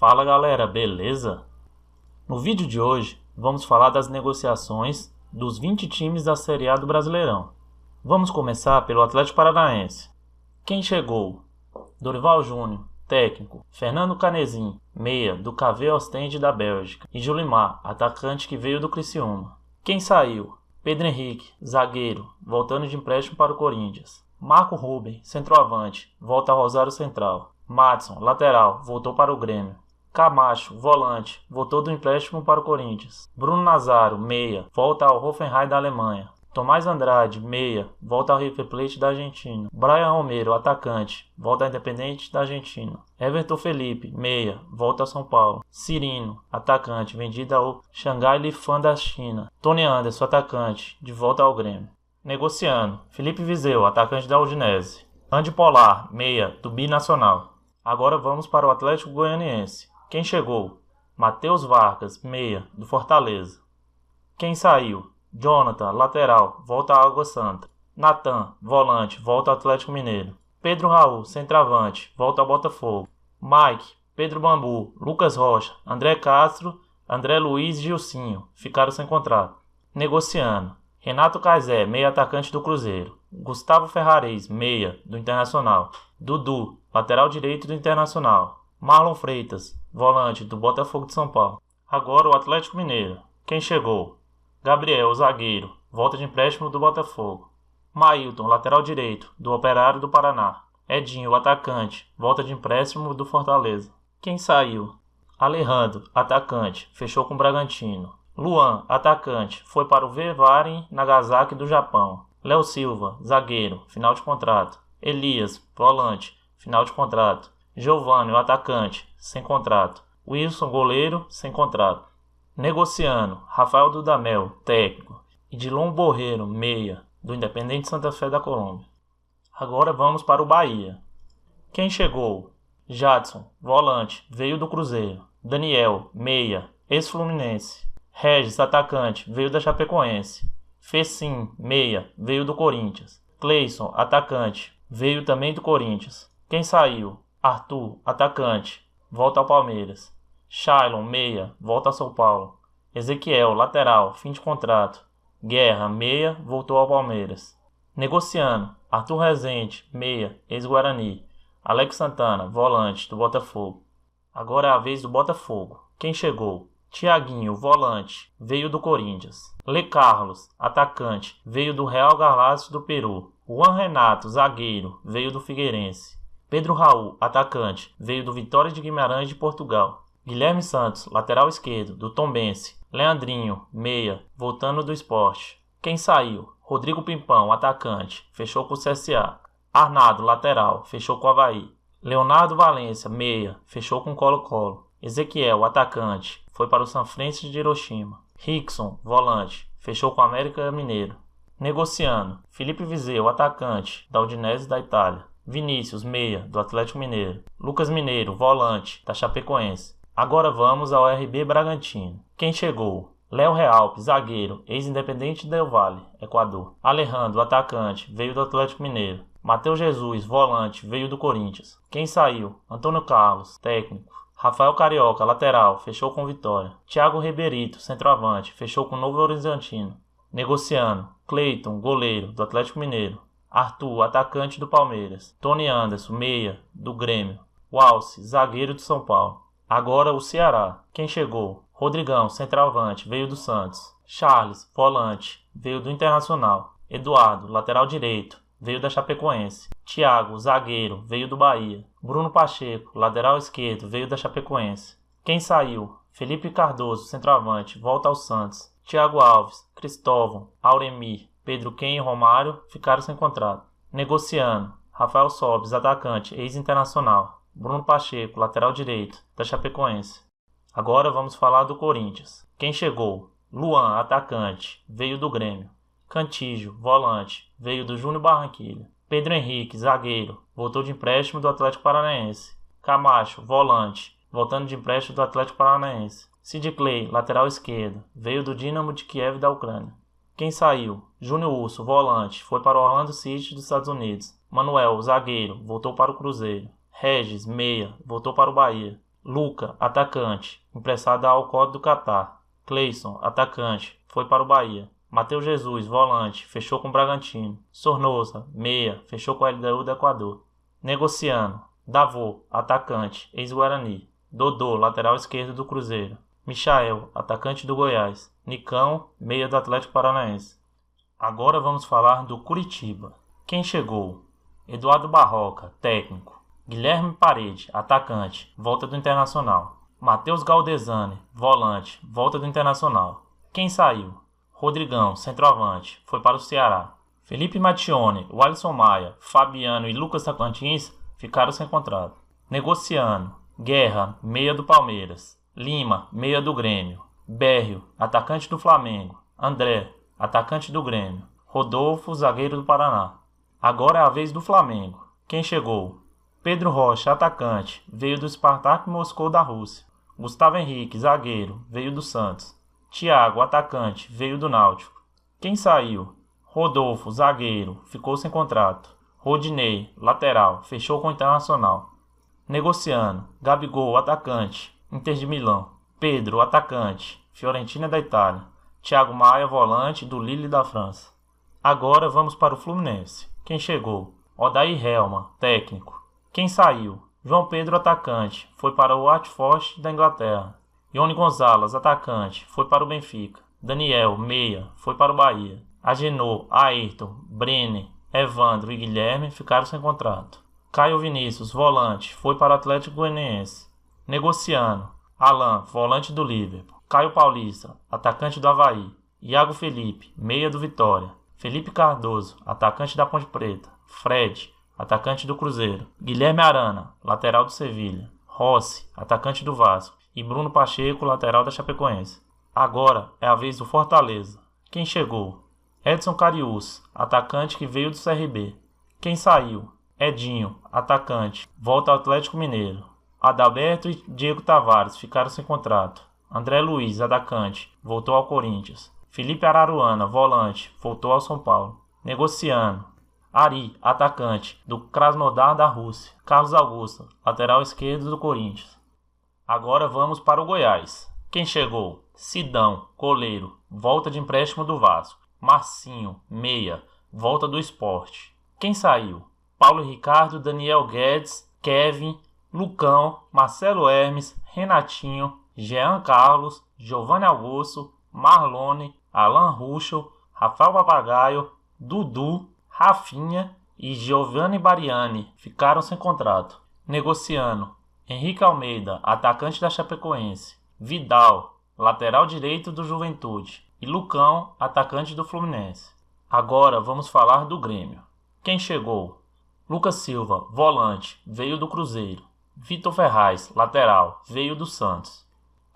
Fala galera, beleza? No vídeo de hoje vamos falar das negociações dos 20 times da Série A do Brasileirão. Vamos começar pelo Atlético Paranaense. Quem chegou? Dorival Júnior, técnico. Fernando Canezin, meia do KV Ostende da Bélgica. E Julimar, atacante que veio do Criciúma. Quem saiu? Pedro Henrique, zagueiro, voltando de empréstimo para o Corinthians. Marco Ruben, centroavante, volta ao Rosário Central. Madison, lateral, voltou para o Grêmio. Camacho, volante, voltou do empréstimo para o Corinthians. Bruno Nazário, meia, volta ao Hoffenheim da Alemanha. Tomás Andrade, meia, volta ao River Plate da Argentina. Brian Romero, atacante, volta ao Independente da Argentina. Everton Felipe, meia, volta ao São Paulo. Cirino, atacante, vendido ao Shanghai Lifan da China. Tony Anderson, atacante, de volta ao Grêmio. Negociando, Felipe Viseu, atacante da Udinese. Andy Polar, meia, do Binacional. Agora vamos para o Atlético Goianiense. Quem chegou? Matheus Vargas, meia, do Fortaleza. Quem saiu? Jonathan, lateral, volta à Água Santa. Natan, volante, volta ao Atlético Mineiro. Pedro Raul, centroavante, volta ao Botafogo. Mike, Pedro Bambu, Lucas Rocha, André Castro, André Luiz e Gilcinho ficaram sem contrato. Negociando. Renato Caizé, meia atacante do Cruzeiro. Gustavo Ferrares, meia, do Internacional. Dudu, lateral direito do Internacional. Marlon Freitas, volante do Botafogo de São Paulo. Agora o Atlético Mineiro. Quem chegou? Gabriel, zagueiro, volta de empréstimo do Botafogo. Mailton, lateral direito, do Operário do Paraná. Edinho, atacante, volta de empréstimo do Fortaleza. Quem saiu? Alejandro, atacante, fechou com o Bragantino. Luan, atacante, foi para o Vivaren Nagasaki do Japão. Léo Silva, zagueiro, final de contrato. Elias, volante, final de contrato. Giovanni, o atacante, sem contrato. Wilson, goleiro, sem contrato. Negociando, Rafael Dudamel, técnico. E Dilon Borreiro, meia, do Independente Santa Fé da Colômbia. Agora vamos para o Bahia. Quem chegou? Jadson, volante, veio do Cruzeiro. Daniel, meia, ex-Fluminense. Regis, atacante, veio da Chapecoense. Fecim, meia, veio do Corinthians. Cleison, atacante, veio também do Corinthians. Quem saiu? Arthur, atacante, volta ao Palmeiras. Shailon, meia, volta ao São Paulo. Ezequiel, lateral, fim de contrato. Guerra, meia, voltou ao Palmeiras. Negociando, Arthur Rezende, meia, ex-Guarani. Alex Santana, volante, do Botafogo. Agora é a vez do Botafogo. Quem chegou? Thiaguinho, volante, veio do Corinthians. Le Carlos, atacante, veio do Real Garcilaso do Peru. Juan Renato, zagueiro, veio do Figueirense. Pedro Raul, atacante, veio do Vitória de Guimarães de Portugal. Guilherme Santos, lateral esquerdo, do Tombense. Leandrinho, meia, voltando do Sport. Quem saiu? Rodrigo Pimpão, atacante, fechou com o CSA. Arnaldo, lateral, fechou com o Avaí. Leonardo Valência, meia, fechou com o Colo-Colo. Ezequiel, atacante, foi para o Sanfrecce de Hiroshima. Rickson, volante, fechou com o América Mineiro. Negociando, Felipe Viseu, atacante, da Udinese da Itália. Vinícius, meia, do Atlético Mineiro. Lucas Mineiro, volante, da Chapecoense. Agora vamos ao RB Bragantino. Quem chegou? Léo Realpe, zagueiro, ex-Independente Del Valle, Equador. Alejandro, atacante, veio do Atlético Mineiro. Matheus Jesus, volante, veio do Corinthians. Quem saiu? Antônio Carlos, técnico. Rafael Carioca, lateral, fechou com Vitória. Thiago Ribeirito, centroavante, fechou com Novo Horizontino. Negociando, Cleiton, goleiro, do Atlético Mineiro. Arthur, atacante do Palmeiras. Tony Anderson, meia, do Grêmio. Walsh, zagueiro do São Paulo. Agora o Ceará. Quem chegou? Rodrigão, centroavante, veio do Santos. Charles, volante, veio do Internacional. Eduardo, lateral direito, veio da Chapecoense. Thiago, zagueiro, veio do Bahia. Bruno Pacheco, lateral esquerdo, veio da Chapecoense. Quem saiu? Felipe Cardoso, centroavante, volta ao Santos. Thiago Alves, Cristóvão, Auremir, Pedro Ken e Romário ficaram sem contrato. Negociando, Rafael Sobis, atacante, ex-internacional. Bruno Pacheco, lateral direito, da Chapecoense. Agora vamos falar do Corinthians. Quem chegou? Luan, atacante, veio do Grêmio. Cantígio, volante, veio do Júnior Barranquilla. Pedro Henrique, zagueiro, voltou de empréstimo do Atlético Paranaense. Camacho, volante, voltando de empréstimo do Atlético Paranaense. Sid Clay, lateral esquerdo, veio do Dinamo de Kiev da Ucrânia. Quem saiu? Júnior Urso, volante, foi para o Orlando City dos Estados Unidos. Manuel, zagueiro, voltou para o Cruzeiro. Regis, meia, voltou para o Bahia. Luca, atacante, emprestado ao Código do Catar. Cleison, atacante, foi para o Bahia. Matheus Jesus, volante, fechou com o Bragantino. Sornosa, meia, fechou com a LDU do Equador. Negociando. Davô, atacante, ex-Guarani. Dodô, lateral esquerdo do Cruzeiro. Michael, atacante do Goiás. Nicão, meia do Atlético Paranaense. Agora vamos falar do Curitiba. Quem chegou? Eduardo Barroca, técnico. Guilherme Parede, atacante, volta do Internacional. Matheus Galdesani, volante, volta do Internacional. Quem saiu? Rodrigão, centroavante, foi para o Ceará. Felipe Mattione, Walisson Maia, Fabiano e Lucas Tocantins ficaram sem contrato. Negociando. Guerra, meia do Palmeiras. Lima, meia do Grêmio. Bérrio, atacante do Flamengo. André, atacante do Grêmio. Rodolfo, zagueiro do Paraná. Agora é a vez do Flamengo. Quem chegou? Pedro Rocha, atacante, veio do Spartak Moscou da Rússia. Gustavo Henrique, zagueiro, veio do Santos. Thiago, atacante, veio do Náutico. Quem saiu? Rodolfo, zagueiro, ficou sem contrato. Rodinei, lateral, fechou com o Internacional. Negociando. Gabigol, atacante, Inter de Milão. Pedro, atacante, Fiorentina da Itália. Thiago Maia, volante, do Lille da França. Agora vamos para o Fluminense. Quem chegou? Odair Helma, técnico. Quem saiu? João Pedro, atacante, foi para o Watford da Inglaterra. Ione Gonzalez, atacante, foi para o Benfica. Daniel, meia, foi para o Bahia. Agenor, Ayrton, Brenner, Evandro e Guilherme ficaram sem contrato. Caio Vinícius, volante, foi para o Atlético Goianiense. Negociando. Alan, volante do Liverpool. Caio Paulista, atacante do Avaí. Iago Felipe, meia do Vitória. Felipe Cardoso, atacante da Ponte Preta. Fred, atacante do Cruzeiro. Guilherme Arana, lateral do Sevilha. Rossi, atacante do Vasco. E Bruno Pacheco, lateral da Chapecoense. Agora é a vez do Fortaleza. Quem chegou? Edson Cariús, atacante que veio do CRB. Quem saiu? Edinho, atacante, volta ao Atlético Mineiro. Adalberto e Diego Tavares ficaram sem contrato. André Luiz, atacante, voltou ao Corinthians. Felipe Araruana, volante, voltou ao São Paulo. Negociando. Ari, atacante, do Krasnodar da Rússia. Carlos Augusto, lateral esquerdo do Corinthians. Agora vamos para o Goiás. Quem chegou? Sidão, goleiro, volta de empréstimo do Vasco. Marcinho, meia, volta do Sport. Quem saiu? Paulo Ricardo, Daniel Guedes, Kevin, Lucão, Marcelo Hermes, Renatinho, Jean Carlos, Giovanni Augusto, Marlone, Alan Ruschel, Rafael Papagaio, Dudu, Rafinha e Giovanni Bariani ficaram sem contrato. Negociando. Henrique Almeida, atacante da Chapecoense. Vidal, lateral direito do Juventude. E Lucão, atacante do Fluminense. Agora vamos falar do Grêmio. Quem chegou? Lucas Silva, volante, veio do Cruzeiro. Vitor Ferraz, lateral, veio do Santos.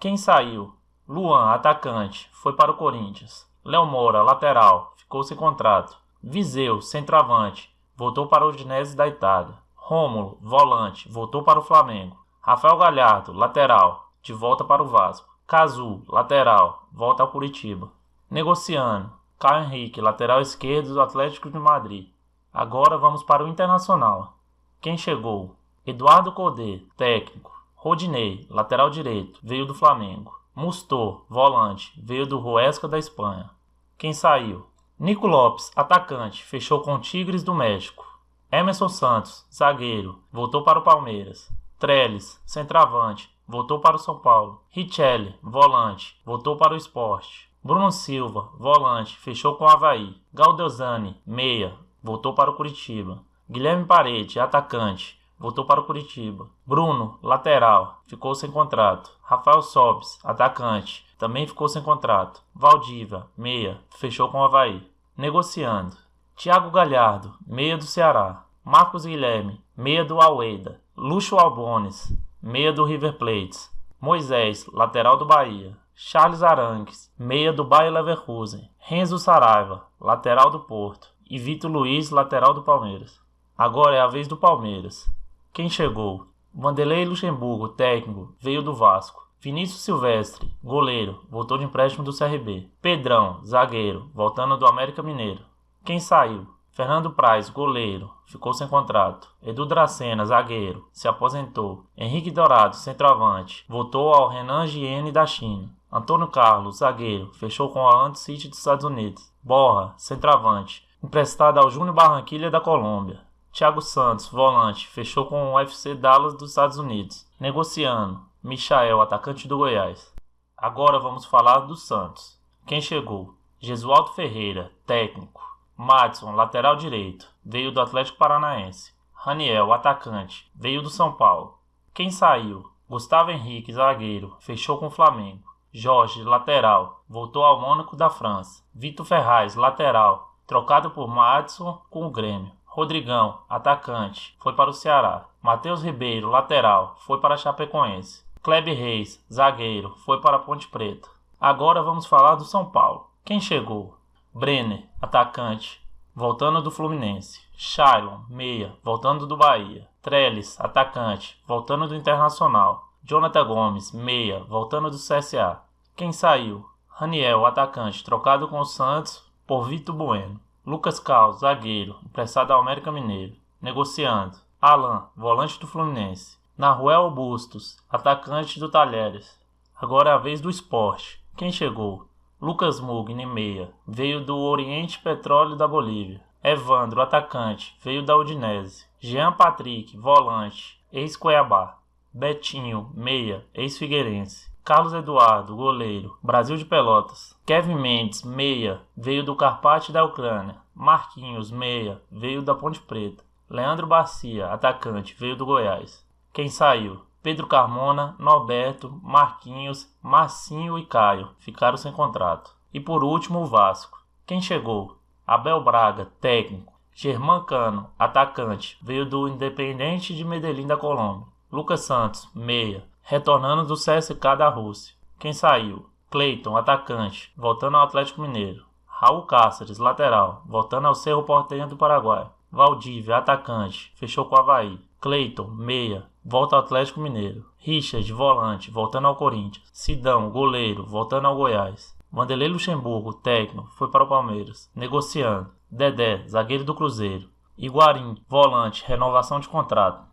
Quem saiu? Luan, atacante, foi para o Corinthians. Léo Moura, lateral, ficou sem contrato. Viseu, centroavante, voltou para o Udinese da Itália. Rômulo, volante, voltou para o Flamengo. Rafael Galhardo, lateral, de volta para o Vasco. Cazu, lateral, volta ao Curitiba. Negociando. Caio Henrique, lateral esquerdo do Atlético de Madrid. Agora vamos para o Internacional. Quem chegou? Eduardo Codê, técnico. Rodinei, lateral direito, veio do Flamengo. Mustor, volante, veio do Huesca da Espanha. Quem saiu? Nico Lopes, atacante, fechou com o Tigres do México. Emerson Santos, zagueiro, voltou para o Palmeiras. Trellis, centroavante, voltou para o São Paulo. Richelli, volante, voltou para o Sport. Bruno Silva, volante, fechou com o Avaí. Galdesani, meia, voltou para o Curitiba. Guilherme Parede, atacante, voltou para o Curitiba. Bruno, lateral, ficou sem contrato. Rafael Sobis, atacante, também ficou sem contrato. Valdívia, meia, fechou com o Avaí. Negociando. Thiago Galhardo, meia do Ceará. Marcos Guilherme, meia do Almeida. Lucho Albones, meia do River Plate. Moisés, lateral do Bahia. Charles Arangues, meia do Bayer Leverkusen. Renzo Saraiva, lateral do Porto. E Vitor Luiz, lateral do Palmeiras. Agora é a vez do Palmeiras. Quem chegou? Vanderlei Luxemburgo, técnico, veio do Vasco. Vinícius Silvestre, goleiro, voltou de empréstimo do CRB. Pedrão, zagueiro, voltando do América Mineiro. Quem saiu? Fernando Praz, goleiro, ficou sem contrato. Edu Dracena, zagueiro, se aposentou. Henrique Dourado, centroavante, voltou ao Henan Giene da China. Antônio Carlos, zagueiro, fechou com o Orlando City dos Estados Unidos. Borra, centroavante, emprestado ao Júnior Barranquilla da Colômbia. Thiago Santos, volante, fechou com o UFC Dallas dos Estados Unidos. Negociando, Michael, atacante do Goiás. Agora vamos falar do Santos. Quem chegou? Jesualdo Ferreira, técnico. Madison, lateral direito, veio do Atlético Paranaense. Raniel, atacante, veio do São Paulo. Quem saiu? Gustavo Henrique, zagueiro, fechou com o Flamengo. Jorge, lateral, voltou ao Mônaco da França. Vitor Ferraz, lateral, trocado por Madison com o Grêmio. Rodrigão, atacante, foi para o Ceará. Matheus Ribeiro, lateral, foi para a Chapecoense. Kleber Reis, zagueiro, foi para a Ponte Preta. Agora vamos falar do São Paulo. Quem chegou? Brenner, atacante, voltando do Fluminense. Shailon, meia, voltando do Bahia. Trellis, atacante, voltando do Internacional. Jonathan Gomes, meia, voltando do CSA. Quem saiu? Raniel, atacante, trocado com o Santos por Vitor Bueno. Lucas Cal, zagueiro, emprestado ao América Mineiro. Negociando. Alan, volante do Fluminense. Naruel Bustos, atacante do Talheres. Agora é a vez do Sport. Quem chegou? Lucas Mugni, meia, veio do Oriente Petróleo da Bolívia. Evandro, atacante, veio da Udinese. Jean Patrick, volante, ex-Cuiabá. Betinho, meia, ex-Figueirense. Carlos Eduardo, goleiro, Brasil de Pelotas. Kevin Mendes, meia, veio do Karpat da Ucrânia. Marquinhos, meia, veio da Ponte Preta. Leandro Bacia, atacante, veio do Goiás. Quem saiu? Pedro Carmona, Norberto, Marquinhos, Marcinho e Caio ficaram sem contrato. E por último o Vasco. Quem chegou? Abel Braga, técnico. Germán Cano, atacante, veio do Independente de Medellín da Colômbia. Lucas Santos, meia, retornando do CSKA da Rússia. Quem saiu? Cleiton, atacante, voltando ao Atlético Mineiro. Raul Cáceres, lateral, voltando ao Cerro Porteño do Paraguai. Valdívia, atacante, fechou com o Avaí. Cleiton, meia, volta ao Atlético Mineiro. Richard, volante, voltando ao Corinthians. Sidão, goleiro, voltando ao Goiás. Vanderlei Luxemburgo, técnico, foi para o Palmeiras. Negociando. Dedé, zagueiro do Cruzeiro. Iguarim, volante, renovação de contrato.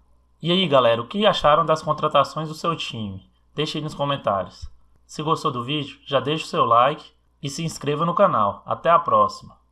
E aí, galera, o que acharam das contratações do seu time? Deixe aí nos comentários. Se gostou do vídeo, já deixa o seu like e se inscreva no canal. Até a próxima!